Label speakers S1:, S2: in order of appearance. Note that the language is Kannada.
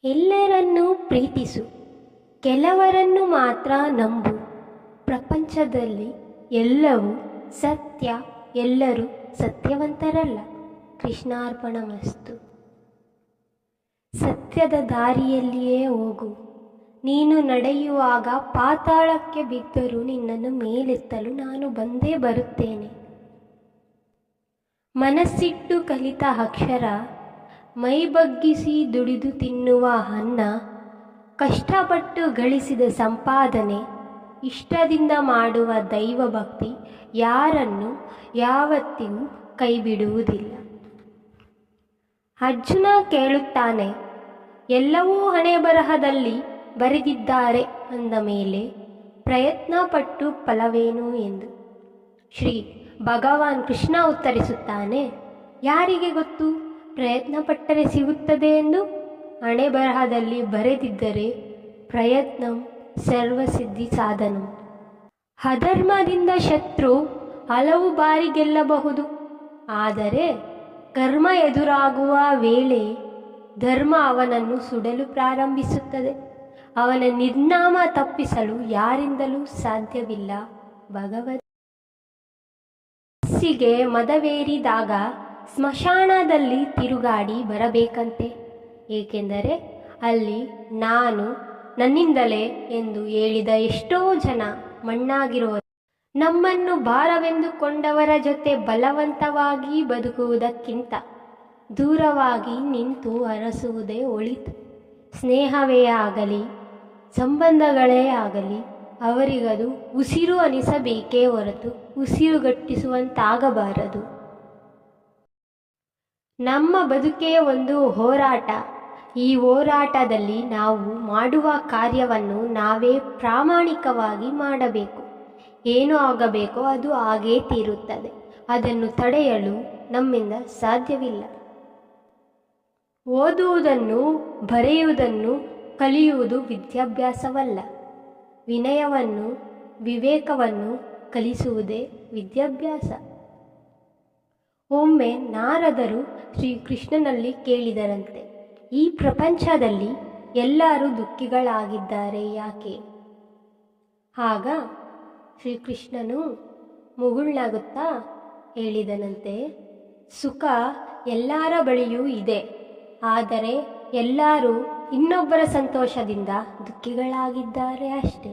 S1: ಎಲ್ಲರನ್ನೂ ಪ್ರೀತಿಸು, ಕೆಲವರನ್ನು ಮಾತ್ರ ನಂಬು. ಪ್ರಪಂಚದಲ್ಲಿ ಎಲ್ಲವೂ ಸತ್ಯ, ಎಲ್ಲರೂ ಸತ್ಯವಂತರಲ್ಲ. ಕೃಷ್ಣಾರ್ಪಣಮಸ್ತು. ಸತ್ಯದ ದಾರಿಯಲ್ಲಿಯೇ ಹೋಗು. ನೀನು ನಡೆಯುವಾಗ ಪಾತಾಳಕ್ಕೆ ಬಿದ್ದರೂ ನಿನ್ನನ್ನು ಮೇಲೆತ್ತಲು ನಾನು ಬಂದೇ ಬರುತ್ತೇನೆ. ಮನಸ್ಸಿಟ್ಟು ಕಲಿತ ಅಕ್ಷರ, ಮೈ ಬಗ್ಗಿಸಿ ದುಡಿದು ತಿನ್ನುವ ಅನ್ನ, ಕಷ್ಟಪಟ್ಟು ಗಳಿಸಿದ ಸಂಪಾದನೆ, ಇಷ್ಟದಿಂದ ಮಾಡುವ ದೈವಭಕ್ತಿ ಯಾರನ್ನು ಯಾವತ್ತಿಗೂ ಕೈಬಿಡುವುದಿಲ್ಲ. ಅರ್ಜುನ ಕೇಳುತ್ತಾನೆ, ಎಲ್ಲವೂ ಹಣೆಬರಹದಲ್ಲಿ ಬರೆದಿದ್ದಾರೆ ಅಂದ ಮೇಲೆ ಪ್ರಯತ್ನಪಟ್ಟು ಫಲವೇನು ಎಂದು. ಶ್ರೀ ಭಗವಾನ್ ಕೃಷ್ಣ ಉತ್ತರಿಸುತ್ತಾನೆ, ಯಾರಿಗೆ ಗೊತ್ತು ಪ್ರಯತ್ನಪಟ್ಟರೆ ಸಿಗುತ್ತದೆ ಎಂದು? ಹಣೆಬರಹದಲ್ಲಿ ಬರೆದಿದ್ದರೆ ಪ್ರಯತ್ನಂ ಸರ್ವಸಿದ್ಧಿ ಸಾಧನಂ. ಅಧರ್ಮದಿಂದ ಶತ್ರು ಹಲವು ಬಾರಿ ಗೆಲ್ಲಬಹುದು, ಆದರೆ ಕರ್ಮ ಎದುರಾಗುವ ವೇಳೆ ಧರ್ಮ ಅವನನ್ನು ಸುಡಲು ಪ್ರಾರಂಭಿಸುತ್ತದೆ. ಅವನ ನಿರ್ನಾಮ ತಪ್ಪಿಸಲು ಯಾರಿಂದಲೂ ಸಾಧ್ಯವಿಲ್ಲ. ಮನಸ್ಸಿಗೆ ಮದವೇರಿದಾಗ ಸ್ಮಶಾನದಲ್ಲಿ ತಿರುಗಾಡಿ ಬರಬೇಕಂತೆ. ಏಕೆಂದರೆ ಅಲ್ಲಿ ನಾನು ನನ್ನಿಂದಲೇ ಎಂದು ಹೇಳಿದ ಎಷ್ಟೋ ಜನ ಮಣ್ಣಾಗಿರುವರು. ನಮ್ಮನ್ನು ಭಾರವೆಂದುಕೊಂಡವರ ಜೊತೆ ಬಲವಂತವಾಗಿ ಬದುಕುವುದಕ್ಕಿಂತ ದೂರವಾಗಿ ನಿಂತು ಅರಸುವುದೇ ಒಳಿತು. ಸ್ನೇಹವೇ ಆಗಲಿ, ಸಂಬಂಧಗಳೇ ಆಗಲಿ, ಅವರಿಗದು ಉಸಿರು ಅನಿಸಬೇಕೇ ಹೊರತು ಉಸಿರುಗಟ್ಟಿಸುವಂತಾಗಬಾರದು. ನಮ್ಮ ಬದುಕೇ ಒಂದು ಹೋರಾಟ. ಈ ಹೋರಾಟದಲ್ಲಿ ನಾವು ಮಾಡುವ ಕಾರ್ಯವನ್ನು ನಾವೇ ಪ್ರಾಮಾಣಿಕವಾಗಿ ಮಾಡಬೇಕು. ಏನು ಆಗಬೇಕೋ ಅದು ಆಗೇ ತೀರುತ್ತದೆ. ಅದನ್ನು ತಡೆಯಲು ನಮ್ಮಿಂದ ಸಾಧ್ಯವಿಲ್ಲ. ಓದುವುದನ್ನು ಬರೆಯುವುದನ್ನು ಕಲಿಯುವುದು ವಿದ್ಯಾಭ್ಯಾಸವಲ್ಲ. ವಿನಯವನ್ನು ವಿವೇಕವನ್ನು ಕಲಿಸುವುದೇ ವಿದ್ಯಾಭ್ಯಾಸ. ಒಮ್ಮೆ ನಾರದರು ಶ್ರೀಕೃಷ್ಣನಲ್ಲಿ ಕೇಳಿದರಂತೆ, ಈ ಪ್ರಪಂಚದಲ್ಲಿ ಎಲ್ಲರೂ ದುಃಖಿಗಳಾಗಿದ್ದಾರೆ ಯಾಕೆ? ಆಗ ಶ್ರೀಕೃಷ್ಣನು ಮುಗುಳ್ನಗುತ್ತಾ ಹೇಳಿದನಂತೆ, ಸುಖ ಎಲ್ಲರ ಬಳಿಯೂ ಇದೆ, ಆದರೆ ಎಲ್ಲರೂ ಇನ್ನೊಬ್ಬರ ಸಂತೋಷದಿಂದ ದುಃಖಿಗಳಾಗಿದ್ದಾರೆ ಅಷ್ಟೇ.